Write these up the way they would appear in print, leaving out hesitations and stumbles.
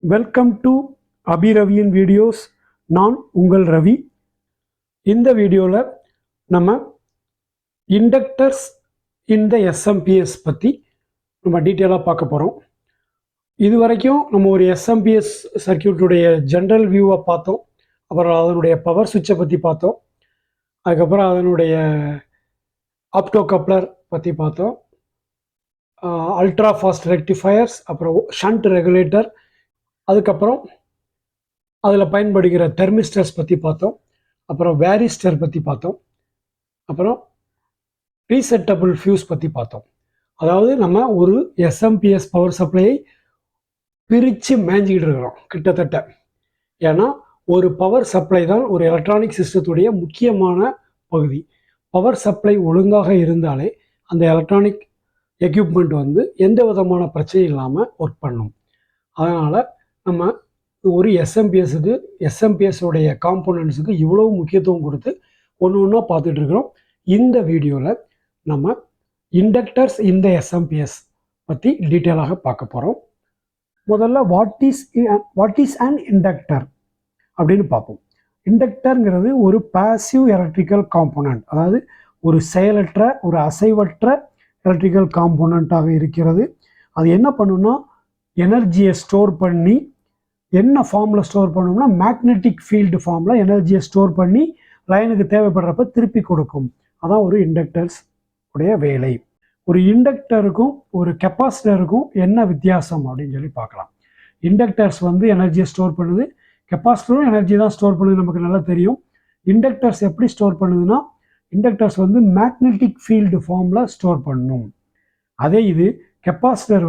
Welcome to அபிரவியின் videos. நான் உங்கள் ரவி. இந்த வீடியோவில் நம்ம இண்டக்டர்ஸ் இந்த எஸ்எம்பிஎஸ் பற்றி நம்ம டீட்டெயிலாக பார்க்க போகிறோம். இது வரைக்கும் நம்ம ஒரு எஸ்எம்பிஎஸ் சர்க்கியூட்டுடைய ஜென்ரல் வியூவை பார்த்தோம். அப்புறம் அதனுடைய பவர் சுவிட்சை பற்றி பார்த்தோம். அதுக்கப்புறம் அதனுடைய ஆப்டோ கப்ளர் பற்றி பார்த்தோம். அல்ட்ரா ஃபாஸ்ட் ரெக்டிஃபயர்ஸ், அப்புறம் ஷண்ட் ரெகுலேட்டர், அதுக்கப்புறம் அதில் பயன்படுகிற தெர்மிஸ்டர்ஸ் பற்றி பார்த்தோம். அப்புறம் வேரிஸ்டர் பற்றி பார்த்தோம். அப்புறம் ரீசெட்டபிள் ஃபியூஸ் பற்றி பார்த்தோம். அதாவது நம்ம ஒரு எஸ்எம்பிஎஸ் பவர் சப்ளையை பிரித்து மேய்ஞ்சிக்கிட்டு இருக்கிறோம் கிட்டத்தட்ட. ஏன்னா ஒரு பவர் சப்ளை தான் ஒரு எலக்ட்ரானிக் சிஸ்டத்துடைய முக்கியமான பகுதி. பவர் சப்ளை ஒழுங்காக இருந்தாலே அந்த எலக்ட்ரானிக் எக்யூப்மெண்ட் எந்த விதமான பிரச்சனையும் இல்லாமல் ஒர்க் பண்ணும். அதனால் நம்ம ஒரு எஸ்எம்பிஎஸோடைய காம்போனன்ட்ஸுக்கு இவ்வளவு முக்கியத்துவம் கொடுத்து ஒன்று ஒன்றா பார்த்துட்டு இருக்கிறோம். இந்த வீடியோவில் நம்ம இண்டக்டர்ஸ் இந்த எஸ்எம்பிஎஸ் பற்றி டீட்டெயிலாக பார்க்க போகிறோம். முதல்ல வாட் இஸ் அன் இண்டக்டர் அப்படின்னு பார்ப்போம். இண்டக்டருங்கிறது ஒரு பாசிவ் எலக்ட்ரிக்கல் காம்போனன்ட், அதாவது ஒரு செயலற்ற ஒரு அசைவற்ற எலக்ட்ரிக்கல் காம்போனண்ட்டாக இருக்கிறது. அது என்ன பண்ணுன்னா எனர்ஜியை ஸ்டோர் பண்ணி, என்ன ஃபார்மில் ஸ்டோர் பண்ணோம்னா மேக்னெட்டிக் ஃபீல்டு ஃபார்மில் எனர்ஜியை ஸ்டோர் பண்ணி லைனுக்கு தேவைப்படுறப்ப திருப்பி கொடுக்கும். அதான் ஒரு இண்டக்டர்ஸ் உடைய வேலை. ஒரு இண்டக்டருக்கும் ஒரு கெப்பாசிட்டருக்கும் என்ன வித்தியாசம் அப்படின்னு சொல்லி பார்க்கலாம். இண்டக்டர்ஸ் எனர்ஜியை ஸ்டோர் பண்ணுது, கெப்பாசிட்டரும் எனர்ஜி தான் ஸ்டோர் பண்ணுது, நமக்கு நல்லா தெரியும். இண்டக்டர்ஸ் எப்படி ஸ்டோர் பண்ணுதுன்னா, இண்டக்டர்ஸ் மேக்னெட்டிக் ஃபீல்டு ஃபார்மில் ஸ்டோர் பண்ணும். அதே இது கெப்பாசிட்டர்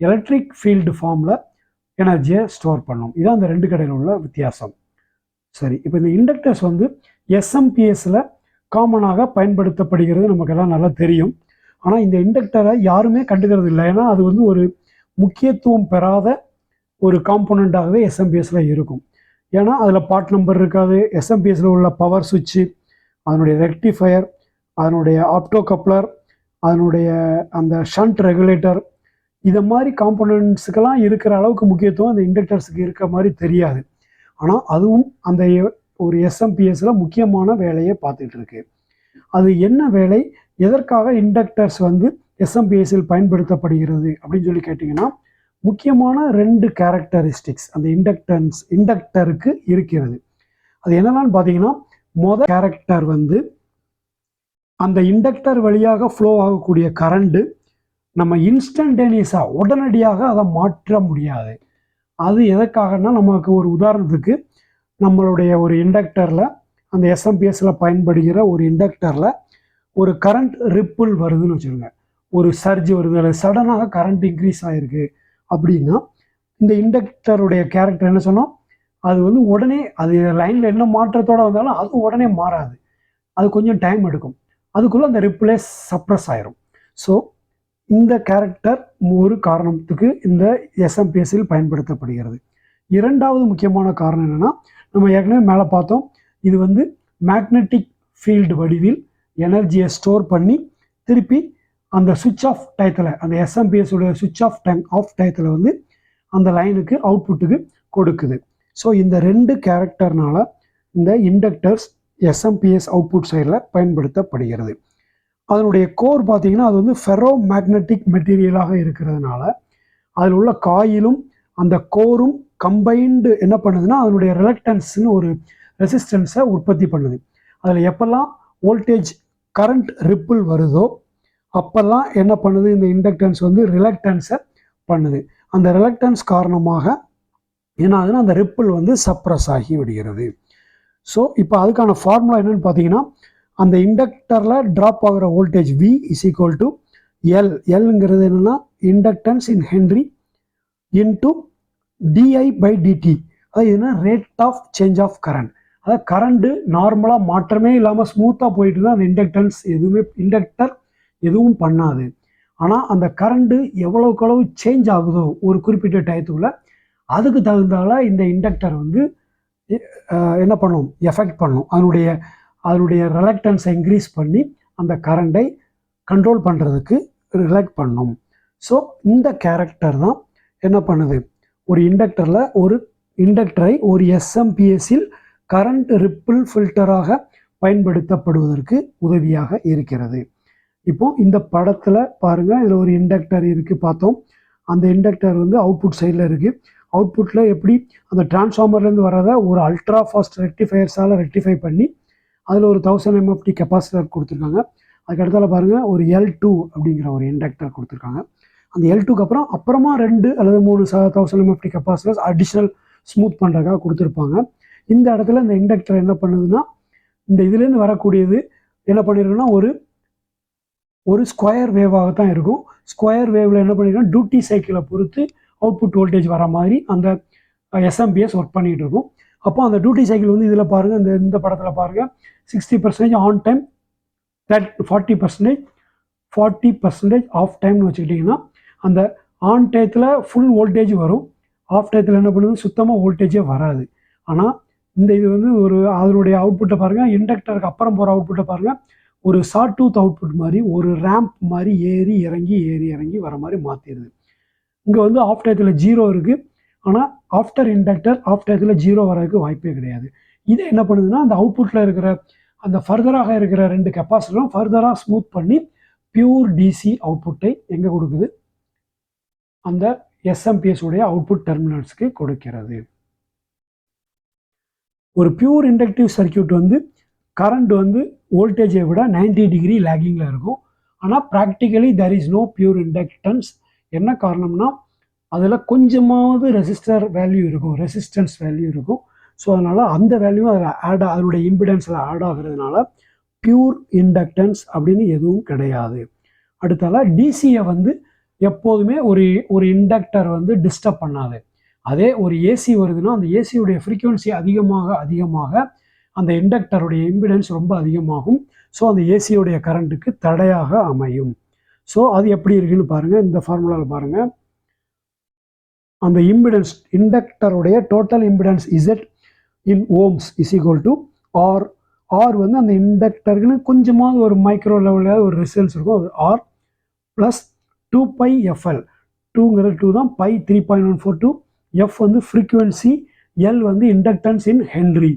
எலக்ட்ரிக் ஃபீல்டு ஃபார்மில் எனர்ஜியை ஸ்டோர் பண்ணும். இதான் அந்த ரெண்டு கடையில் உள்ள வித்தியாசம். சரி, இப்போ இந்த இண்டக்டர்ஸ் எஸ்எம்பிஎஸில் காமனாக பயன்படுத்தப்படுகிறது, நமக்கெல்லாம் நல்லா தெரியும். ஆனால் இந்த இண்டக்டரை யாருமே கண்டுக்கிறது இல்லை. ஏன்னா அது ஒரு முக்கியத்துவம் பெறாத ஒரு காம்போனண்ட்டாகவே எஸ்எம்பிஎஸில் இருக்கும். ஏன்னா அதில் பார்ட் நம்பர் இருக்காது. எஸ்எம்பிஎஸில் உள்ள பவர் சுவிட்சு, அதனுடைய ரெக்டிஃபயர், அதனுடைய ஆப்டோ கப்ளர், அதனுடைய அந்த ஷண்ட் ரெகுலேட்டர், இதை மாதிரி காம்போனன்ட்ஸுக்கெல்லாம் இருக்கிற அளவுக்கு முக்கியத்துவம் அந்த இண்டக்டர்ஸுக்கு இருக்க மாதிரி தெரியாது. ஆனால் அதுவும் அந்த ஒரு எஸ்எம்பிஎஸில் முக்கியமான வேலையை பார்த்துட்டு இருக்கு. அது என்ன வேலை, எதற்காக இண்டக்டர்ஸ் எஸ்எம்பிஎஸில் பயன்படுத்தப்படுகிறது அப்படின்னு சொல்லி கேட்டிங்கன்னா, முக்கியமான ரெண்டு கேரக்டரிஸ்டிக்ஸ் அந்த இண்டக்டருக்கு இருக்கிறது. அது என்னென்னு பார்த்தீங்கன்னா, மொதல் கேரக்டர் அந்த இண்டக்டர் வழியாக ஃப்ளோ ஆகக்கூடிய கரண்ட்டு நம்ம இன்ஸ்டன்டேனியஸாக உடனடியாக அதை மாற்ற முடியாது. அது எதற்காகனா, நமக்கு ஒரு உதாரணத்துக்கு நம்மளுடைய ஒரு இண்டக்டரில், அந்த எஸ்எம்பிஎஸில் பயன்படுகிற ஒரு இண்டக்டரில் ஒரு கரண்ட் ரிப்பிள் வருதுன்னு வச்சுருங்க, ஒரு சர்ஜ் வருது, அல்லது சடனாக கரண்ட் இன்க்ரீஸ் ஆகிருக்கு அப்படின்னா, இந்த இண்டக்டருடைய கேரக்டர் என்ன சொன்னோம், அது உடனே அது லைனில் என்ன மாற்றத்தோடு வந்தாலும் அது உடனே மாறாது. அது கொஞ்சம் டைம் எடுக்கும். அதுக்குள்ளே அந்த ரிப்பிளே சப்ரஸ் ஆயிரும். ஸோ இந்த கேரக்டர் ஒரு காரணத்துக்கு இந்த எஸ்எம்பிஎஸில் பயன்படுத்தப்படுகிறது. இரண்டாவது முக்கியமான காரணம் என்னென்னா, நம்ம ஏற்கனவே மேலே பார்த்தோம், இது மேக்னெட்டிக் ஃபீல்டு வடிவில் எனர்ஜியை ஸ்டோர் பண்ணி திருப்பி அந்த சுவிட்ச் ஆஃப் டயத்தில், அந்த எஸ்எம்பிஎஸ் உடைய சுவிட்ச் ஆஃப் டயத்தில் அந்த லைனுக்கு அவுட்புட்டுக்கு கொடுக்குது. ஸோ இந்த ரெண்டு கேரக்டர்னால இந்த இண்டக்டர்ஸ் எஸ்எம்பிஎஸ் அவுட்புட் சைடில் பயன்படுத்தப்படுகிறது. அதனுடைய கோர் பார்த்தீங்கன்னா, அது ஃபெரோ மேக்னெட்டிக் மெட்டீரியலாக இருக்கிறதுனால அதில் உள்ள காயிலும் அந்த கோரும் கம்பைன்டு என்ன பண்ணுதுன்னா, அதனுடைய ரிலக்டன்ஸ்னு ஒரு ரெசிஸ்டன்ஸை உற்பத்தி பண்ணுது. அதில் எப்பெல்லாம் வோல்டேஜ் கரண்ட் ரிப்பிள் வருதோ அப்போல்லாம் என்ன பண்ணுது, இந்த இண்டக்டன்ஸ் ரிலக்டன்ஸை பண்ணுது. அந்த ரிலக்டன்ஸ் காரணமாக என்ன ஆகுதுன்னா, அந்த ரிப்பிள் சப்ரஸ் ஆகி விடுகிறது. ஸோ இப்போ அதுக்கான ஃபார்முலா என்னன்னு பார்த்தீங்கன்னா, அந்த இண்டக்டரில் ட்ராப் ஆகிற voltage V is equal to எல்ங்கிறது என்னென்னா inductance in henry into DI/dt. அது என்ன, rate of change of current. அதாவது கரண்ட்டு நார்மலாக மாற்றமே இல்லாமல் ஸ்மூத்தாக போயிட்டு தான் அந்த இண்டக்டர் எதுவும் பண்ணாது. ஆனால் அந்த கரண்ட்டு எவ்வளவுக்களவு சேஞ்ச் ஆகுதோ ஒரு குறிப்பிட்ட டயத்துக்குள்ள, அதுக்கு தகுந்தால இந்த இண்டக்டர் என்ன பண்ணும், எஃபெக்ட் பண்ணும். அதனுடைய ரிலக்டன்ஸை இன்க்ரீஸ் பண்ணி அந்த கரண்டை கண்ட்ரோல் பண்ணுறதுக்கு ரிலக்ட் பண்ணும். ஸோ இந்த கேரக்டர் தான் என்ன பண்ணுது, ஒரு இண்டக்டரில் ஒரு இண்டக்டரை ஒரு எஸ்எம்பிஎஸ்ஸில் கரண்ட் ரிப்பிள் ஃபில்டராக பயன்படுத்தப்படுவதற்கு உதவியாக இருக்கிறது. இப்போ இந்த படத்தில் பாருங்கள், இதில் ஒரு இண்டக்டர் இருக்குது பார்த்தோம். அந்த இண்டக்டர் வந்து அவுட்புட் சைடில் இருக்குது. அவுட்புட்டில் எப்படி அந்த டிரான்ஸ்ஃபார்மர்லேருந்து வரதை ஒரு அல்ட்ரா ஃபாஸ்ட் ரெக்டிஃபயர்ஸால் ரெக்டிஃபை பண்ணி அதில் ஒரு 1000 MFT கெப்பாசிட்டர் கொடுத்துருக்காங்க. அதுக்கு அடுத்தால பாருங்கள் ஒரு L2 அப்படிங்கிற ஒரு இண்டக்டர் கொடுத்துருக்காங்க. அந்த L2க்கு அப்புறமா 2 அல்லது 3 1000 MFT கெப்பாசிட்டர்ஸ் அடிஷ்னல் ஸ்மூத் பண்ணுறதுக்காக கொடுத்துருப்பாங்க. இந்த இடத்துல இந்த இண்டக்டர் என்ன பண்ணுதுன்னா, இந்த இதுலேருந்து வரக்கூடியது என்ன பண்ணியிருக்குன்னா ஒரு ஸ்கொயர் வேவாக தான் இருக்கும். ஸ்கொயர் வேவில் என்ன பண்ணியிருக்கோம், டியூட்டி சைக்கிளை பொறுத்து அவுட்புட் வோல்டேஜ் வர மாதிரி அந்த எஸ்எம்பிஎஸ் ஒர்க் பண்ணிகிட்டு இருக்கும். அப்போ அந்த டியூட்டி சைக்கிள் வந்து இதில் பாருங்கள், இந்த படத்தில் பாருங்கள் 60% ஆன் டைம், 40% ஆஃப் டைம்னு வச்சுக்கிட்டிங்கன்னா அந்த ஆன் டயத்தில் ஃபுல் வோல்டேஜ் வரும், ஆஃப் டயத்தில் என்ன பண்ணுது சுத்தமாக வோல்டேஜே வராது. ஆனால் இந்த இது வந்து அதனுடைய அவுட்புட்டை பாருங்கள், இண்டக்டருக்கு அப்புறம் போகிற அவுட்புட்டை பாருங்கள், ஒரு ஷார்ட் டூத் அவுட்புட் மாதிரி ஒரு ரேம்ப் மாதிரி ஏறி இறங்கி வர மாதிரி மாற்றிடுது. இங்கே வந்து ஆஃப் டயத்தில் 0 இருக்குது. ஆனால் ஆஃப்டர் இண்டக்டர் ஆஃப் டயத்தில் 0 வரதுக்கு வாய்ப்பே கிடையாது. இது என்ன பண்ணுதுன்னா, அந்த அவுட்புட்டில் இருக்கிற அந்த ஃபர்தராக இருக்கிற 2 கெப்பாசிட்டரும் ஃபர்தராக ஸ்மூத் பண்ணி பியூர் டிசி அவுட்புட்டை எங்கே கொடுக்குது, அந்த எஸ்எம்பிஎஸ் உடைய அவுட்புட் டெர்மினல்ஸ்க்கு கொடுக்கிறது. ஒரு பியூர் இண்டக்டிவ் சர்க்கியூட் வந்து கரண்ட் வந்து வோல்டேஜை விட 90 டிகிரி லேகிங்கில் இருக்கும். ஆனால் practically there is no pure inductance. என்ன காரணம்னா, அதில் கொஞ்சமாவது ரெசிஸ்டன்ஸ் வேல்யூ இருக்கும். ஸோ அதனால் அந்த வேல்யூ அதில் அதனுடைய இம்பிடன்ஸில் ஆட் ஆகிறதுனால பியூர் இண்டக்டன்ஸ் அப்படின்னு எதுவும் கிடையாது. அடுத்தால டிசியை வந்து எப்போதுமே ஒரு இண்டக்டர் வந்து டிஸ்டர்ப் பண்ணாது. அதே ஒரு ஏசி வருதுன்னா அந்த ஏசியுடைய ஃப்ரீக்குவன்சி அதிகமாக அந்த இண்டக்டருடைய இம்பிடன்ஸ் ரொம்ப அதிகமாகும். ஸோ அந்த ஏசியுடைய கரண்ட்டுக்கு தடையாக அமையும். ஸோ அது எப்படி இருக்குன்னு பாருங்கள், இந்த ஃபார்முலாவில் பாருங்கள். அந்த இம்பிடன்ஸ் இண்டக்டருடைய total impedance Z in ohms is equal to R வந்து அந்த இண்டக்டருக்குன்னு கொஞ்சமாவது ஒரு மைக்ரோ லெவலில் ஒரு ரெசிஸ்டன்ஸ் இருக்கும், அது ஆர் ப்ளஸ் 2πfl. 2ங்கிறது 2 தான், பை 3.142, எஃப் வந்து ஃப்ரீக்குவன்சி, எல் வந்து இண்டக்டன்ஸ் இன் ஹென்ரி.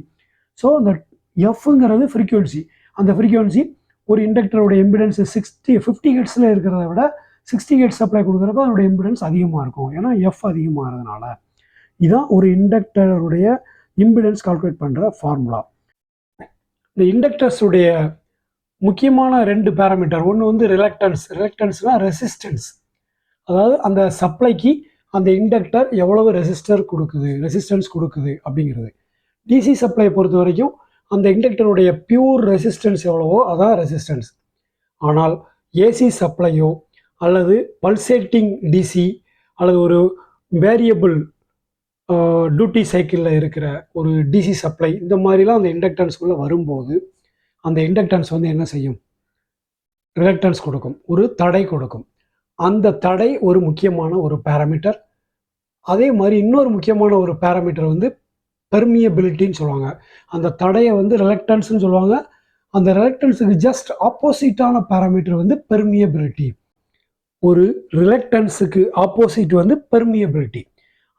ஸோ அந்த எஃப்ங்கிறது ஃப்ரீக்குவன்சி. அந்த ஃப்ரீக்குவன்சி ஒரு இண்டக்டருடைய இம்பிடன்ஸ் 50 ஹெர்ட்ஸில் இருக்கிறத விட 60 ஹெர்ட்ஸ் சப்ளை கொடுக்குறப்ப அதனுடைய இம்பிடன்ஸ் அதிகமாக இருக்கும். ஏன்னா எஃப் அதிகமாகிறதுனால. இதுதான் ஒரு இண்டக்டருடைய இம்பிடன்ஸ் கால்குலேட் பண்ணுற ஃபார்முலா. இந்த இண்டக்டர்ஸுடைய முக்கியமான 2 பேராமீட்டர், ஒன்று வந்து ரிலக்டன்ஸ்னால் ரெசிஸ்டன்ஸ், அதாவது அந்த சப்ளைக்கு அந்த இண்டக்டர் எவ்வளவு ரெசிஸ்டன்ஸ் கொடுக்குது அப்படிங்கிறது. டிசி சப்ளையை பொறுத்த வரைக்கும் அந்த இண்டக்டருடைய பியூர் ரெசிஸ்டன்ஸ் எவ்வளவோ அதான் ரெசிஸ்டன்ஸ். ஆனால் ஏசி சப்ளையோ அல்லது பல்சேட்டிங் டிசி அல்லது ஒரு வேரியபிள் டியூட்டி சைக்கிளில் இருக்கிற ஒரு டிசி சப்ளை, இந்த மாதிரிலாம் அந்த இண்டக்டன்ஸ்குள்ளே வரும்போது அந்த இண்டக்டன்ஸ் வந்து என்ன செய்யும், ரிலக்டன்ஸ் கொடுக்கும், ஒரு தடை கொடுக்கும். அந்த தடை ஒரு முக்கியமான ஒரு பேராமீட்டர். அதே மாதிரி இன்னொரு முக்கியமான ஒரு பேராமீட்டர் வந்து பெர்மியபிலிட்டின்னு சொல்லுவாங்க. அந்த தடையை வந்து ரிலக்டன்ஸ்னு சொல்லுவாங்க. அந்த ரிலக்டன்ஸுக்கு ஜஸ்ட் ஆப்போசிட்டான பேராமீட்டர் வந்து பெர்மியபிலிட்டி. ஒரு ரிலக்டன்ஸுக்கு ஆப்போசிட் வந்து பெர்மியபிலிட்டி.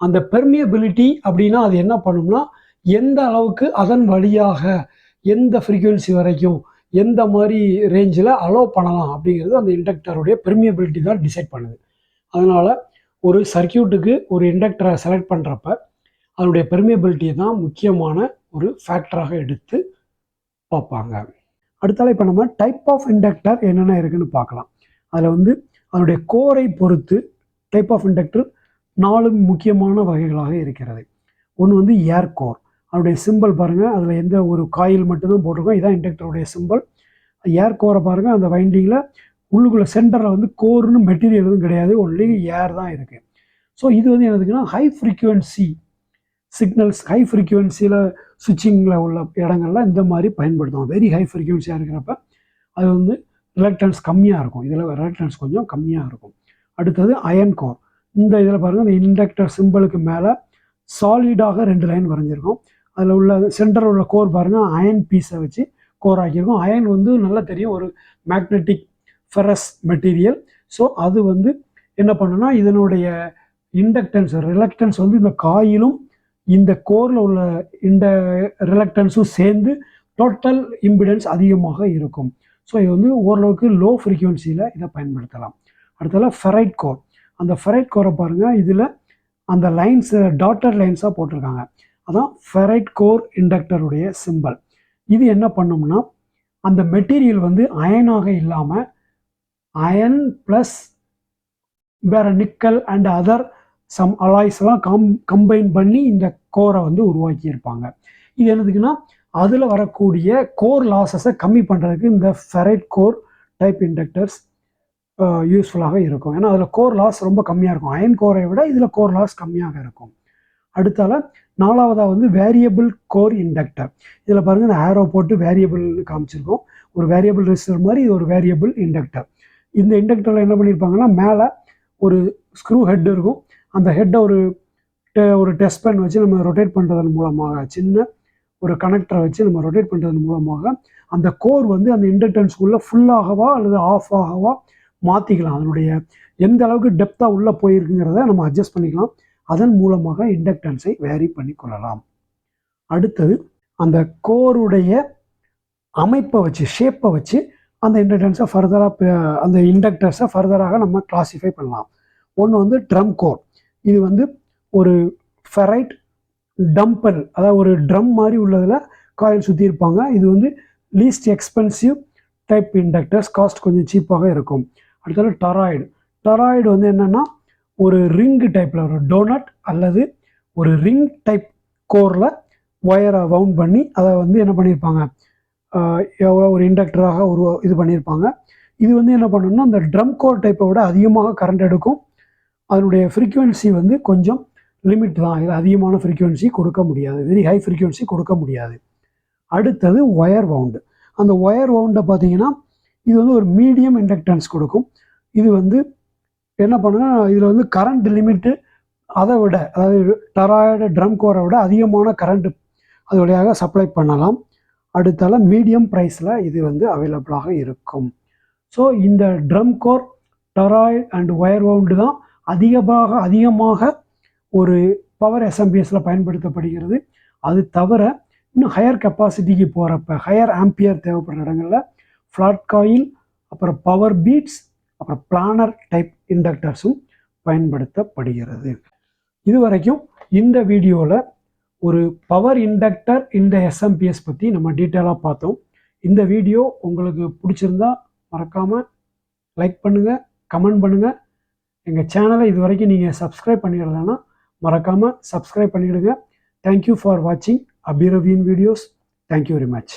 அந்த பெர்மியபிலிட்டி அப்படின்னா அது என்ன பண்ணும்னா, எந்த அளவுக்கு அதன் வழியாக எந்த ஃப்ரீக்குவன்சி வரைக்கும் எந்த மாதிரி ரேஞ்சில் அலோவ் பண்ணலாம் அப்படிங்கிறது அந்த இண்டக்டருடைய பெர்மியபிலிட்டி தான் டிசைட் பண்ணுது. அதனால் ஒரு சர்க்கியூட்டுக்கு ஒரு இண்டக்டரை செலக்ட் பண்ணுறப்ப அதனுடைய பெர்மியபிலிட்டியை தான் முக்கியமான ஒரு ஃபேக்டராக எடுத்து பார்ப்பாங்க. அடுத்தால இப்போ நம்ம டைப் ஆஃப் இண்டக்டர் என்னென்ன இருக்குன்னு பார்க்கலாம். அதில் வந்து அதனுடைய கோரை பொறுத்து டைப் ஆஃப் இண்டக்டர் 4 முக்கியமான வகைகளாக இருக்கிறது. ஒன்று வந்து ஏர் கோர், அதனுடைய சிம்பிள் பாருங்கள், அதில் எந்த ஒரு காயில் மட்டும்தான் போட்டிருக்கோம், இதுதான் இண்டக்டருடைய சிம்பிள். ஏர் கோரை பாருங்கள், அந்த வைண்டிங்கில் உள்ளுக்குள்ளே சென்டரில் வந்து கோர்னு மெட்டீரியல் எதுவும் கிடையாது, ஒன்லி ஏர் தான் இருக்குது. ஸோ இது வந்து என்னதுக்குன்னா ஹை ஃப்ரீக்குவன்சி சிக்னல்ஸ், ஹை ஃப்ரீக்குவன்சியில் சுவிட்சிங்கில் உள்ள இடங்கள்ல இந்த மாதிரி பயன்படுத்துவோம். வெரி ஹை ஃப்ரீக்குவன்சியாக இருக்கிறப்ப அது வந்து ரிலக்டன்ஸ் கம்மியாக இருக்கும், இதில் ரிலக்டன்ஸ் கொஞ்சம் கம்மியாக இருக்கும். அடுத்தது அயன் கோர். இந்த இதில் பாருங்கள், இந்த இண்டக்டர் சிம்பிளுக்கு மேலே சாலிடாக 2 லைன் வரைஞ்சிருக்கும். அதில் உள்ள சென்டரில் உள்ள கோர் பாருங்கள், அயன் பீஸை வச்சு கோர் ஆக்கியிருக்கும். அயன் வந்து நல்லா தெரியும், ஒரு மேக்னெட்டிக் ஃபெரஸ் மெட்டீரியல். ஸோ அது வந்து என்ன பண்ணுன்னா, இதனுடைய இண்டக்டன்ஸ் ரிலக்டன்ஸ் வந்து இந்த காயிலும் இந்த கோரில் உள்ள இந்த ரிலக்டன்ஸும் சேர்ந்து டோட்டல் இம்பிடன்ஸ் அதிகமாக இருக்கும். ஸோ இது வந்து ஓரளவுக்கு லோ ஃப்ரீக்வன்சியில் இதை பயன்படுத்தலாம். அடுத்தது ஃபெரைட் கோர். அந்த ஃபெரைட் கோரை பாருங்கள், இதில் அந்த லைன்ஸ் டாட்டர் லைன்ஸாக போட்டிருக்காங்க. அதான் ஃபெரைட் கோர் இண்டக்டருடைய சிம்பல். இது என்ன பண்ணும்னா அந்த மெட்டீரியல் வந்து அயனாக இல்லாமல் அயன் ப்ளஸ் வேறு நிக்கல் அண்ட் அதர் சம் அலாய்ஸ்லாம் கம்பைன் பண்ணி இந்த கோரை வந்து உருவாக்கியிருப்பாங்க. இது என்னதுக்குன்னா அதில் வரக்கூடிய கோர் லாஸஸை கம்மி பண்ணுறதுக்கு இந்த ஃபெரைட் கோர் டைப் இண்டக்டர்ஸ் யூஸ்ஃபுல்லாக இருக்கும். ஏன்னா அதில் கோர் லாஸ் ரொம்ப கம்மியாக இருக்கும். அயன் கோரை விட இதில் கோர் லாஸ் கம்மியாக இருக்கும். அடுத்தால நாலாவதாக வந்து வேரியபிள் கோர் இண்டக்டர். இதில் பாருங்கள், இந்த ஆரோ போட்டு வேரியபிள்னு காமிச்சிருக்கோம். ஒரு வேரியபிள் ரெசிஸ்டர் மாதிரி இது ஒரு வேரியபிள் இண்டக்டர். இந்த இண்டக்டரில் என்ன பண்ணியிருப்பாங்கன்னா மேலே ஒரு ஸ்க்ரூ ஹெட் இருக்கும். அந்த ஹெட்டை ஒரு டெஸ்ட் பென் வச்சு நம்ம ரொட்டேட் பண்ணுறதன் மூலமாக, சின்ன ஒரு கனெக்டரை வச்சு நம்ம ரொட்டேட் பண்ணுறதன் மூலமாக அந்த கோர் வந்து அந்த இண்டக்டன்ஸ்குள்ளே ஃபுல்லாகவா அல்லது ஆஃப் ஆகவா மாற்றிக்கலாம். அதனுடைய எந்த அளவுக்கு டெப்த்தாக உள்ளே போயிருக்குங்கிறத நம்ம அட்ஜஸ்ட் பண்ணிக்கலாம். அதன் மூலமாக இண்டக்டன்ஸை வேரி பண்ணி கொள்ளலாம். அடுத்தது அந்த கோருடைய அமைப்பை வச்சு, ஷேப்பை வச்சு அந்த இண்டக்டன்ஸை ஃபர்தராக அந்த இண்டக்டர்ஸை ஃபர்தராக நம்ம கிளாஸிஃபை பண்ணலாம். ஒன்று வந்து ட்ரம் கோர். இது வந்து ஒரு ஃபெரைட் டம்பல், அதாவது ஒரு ட்ரம் மாதிரி உள்ளதில் காயில் சுற்றி இருப்பாங்க. இது வந்து least expensive type inductors, cost கொஞ்சம் சீப்பாக இருக்கும். அடுத்தது டொராய்டு வந்து என்னென்னா ஒரு ரிங் டைப்பில், ஒரு டோனட் அல்லது ஒரு ரிங் டைப் கோரில் ஒயரை வவுண்ட் பண்ணி அதை வந்து என்ன பண்ணியிருப்பாங்க, ஒரு இண்டக்டராக இது பண்ணியிருப்பாங்க. இது வந்து என்ன பண்ணணும்னா அந்த ட்ரம் கோர் டைப்பை விட அதிகமாக கரண்ட் எடுக்கும். அதனுடைய ஃப்ரீக்குவென்சி வந்து கொஞ்சம் லிமிட் தான். இது அதிகமான ஃப்ரீக்குவென்சி கொடுக்க முடியாது, வெரி ஹை ஃப்ரீக்குவென்சி கொடுக்க முடியாது. அடுத்தது ஒயர் வவுண்டு. அந்த ஒயர் வவுண்டை பார்த்தீங்கன்னா இது வந்து ஒரு மீடியம் இண்டக்டன்ஸ் கொடுக்கும். இது வந்து என்ன பண்ணுன்னா இதில் வந்து கரண்ட் லிமிட்டு அதை விட, அதாவது டொராய்டு ட்ரம் கோரை விட அதிகமான கரண்ட் அது வழியாக சப்ளை பண்ணலாம். அடுத்தால மீடியம் ப்ரைஸில் இது வந்து அவைலபிளாக இருக்கும். ஸோ இந்த drum core, toroid and wire wound தான் அதிகமாக ஒரு பவர் எஸ்எம்பிஎஸில் பயன்படுத்தப்படுகிறது. அது தவிர இன்னும் ஹையர் கெப்பாசிட்டிக்கு போகிறப்ப, ஹையர் ஆம்பியர் தேவைப்படுற இடங்களில் ஃப்ளாட் காயில், அப்புறம் பவர் பீட்ஸ், அப்புறம் பிளானர் டைப் இண்டக்டர்ஸும் பயன்படுத்தப்படுகிறது. இதுவரைக்கும் இந்த வீடியோவில் ஒரு பவர் இண்டக்டர் இந்த எஸ்எம்பிஎஸ் பற்றி நம்ம டீட்டெயிலாக பார்த்தோம். இந்த வீடியோ உங்களுக்கு பிடிச்சிருந்தா மறக்காமல் லைக் பண்ணுங்கள், கமெண்ட் பண்ணுங்கள். எங்கள் சேனலை இது வரைக்கும் நீங்கள் சப்ஸ்கிரைப் பண்ணிடலைன்னா மறக்காமல் சப்ஸ்கிரைப் பண்ணிவிடுங்க. தேங்க்யூ ஃபார் வாட்சிங் அபிரவியின் வீடியோஸ். Thank you very much.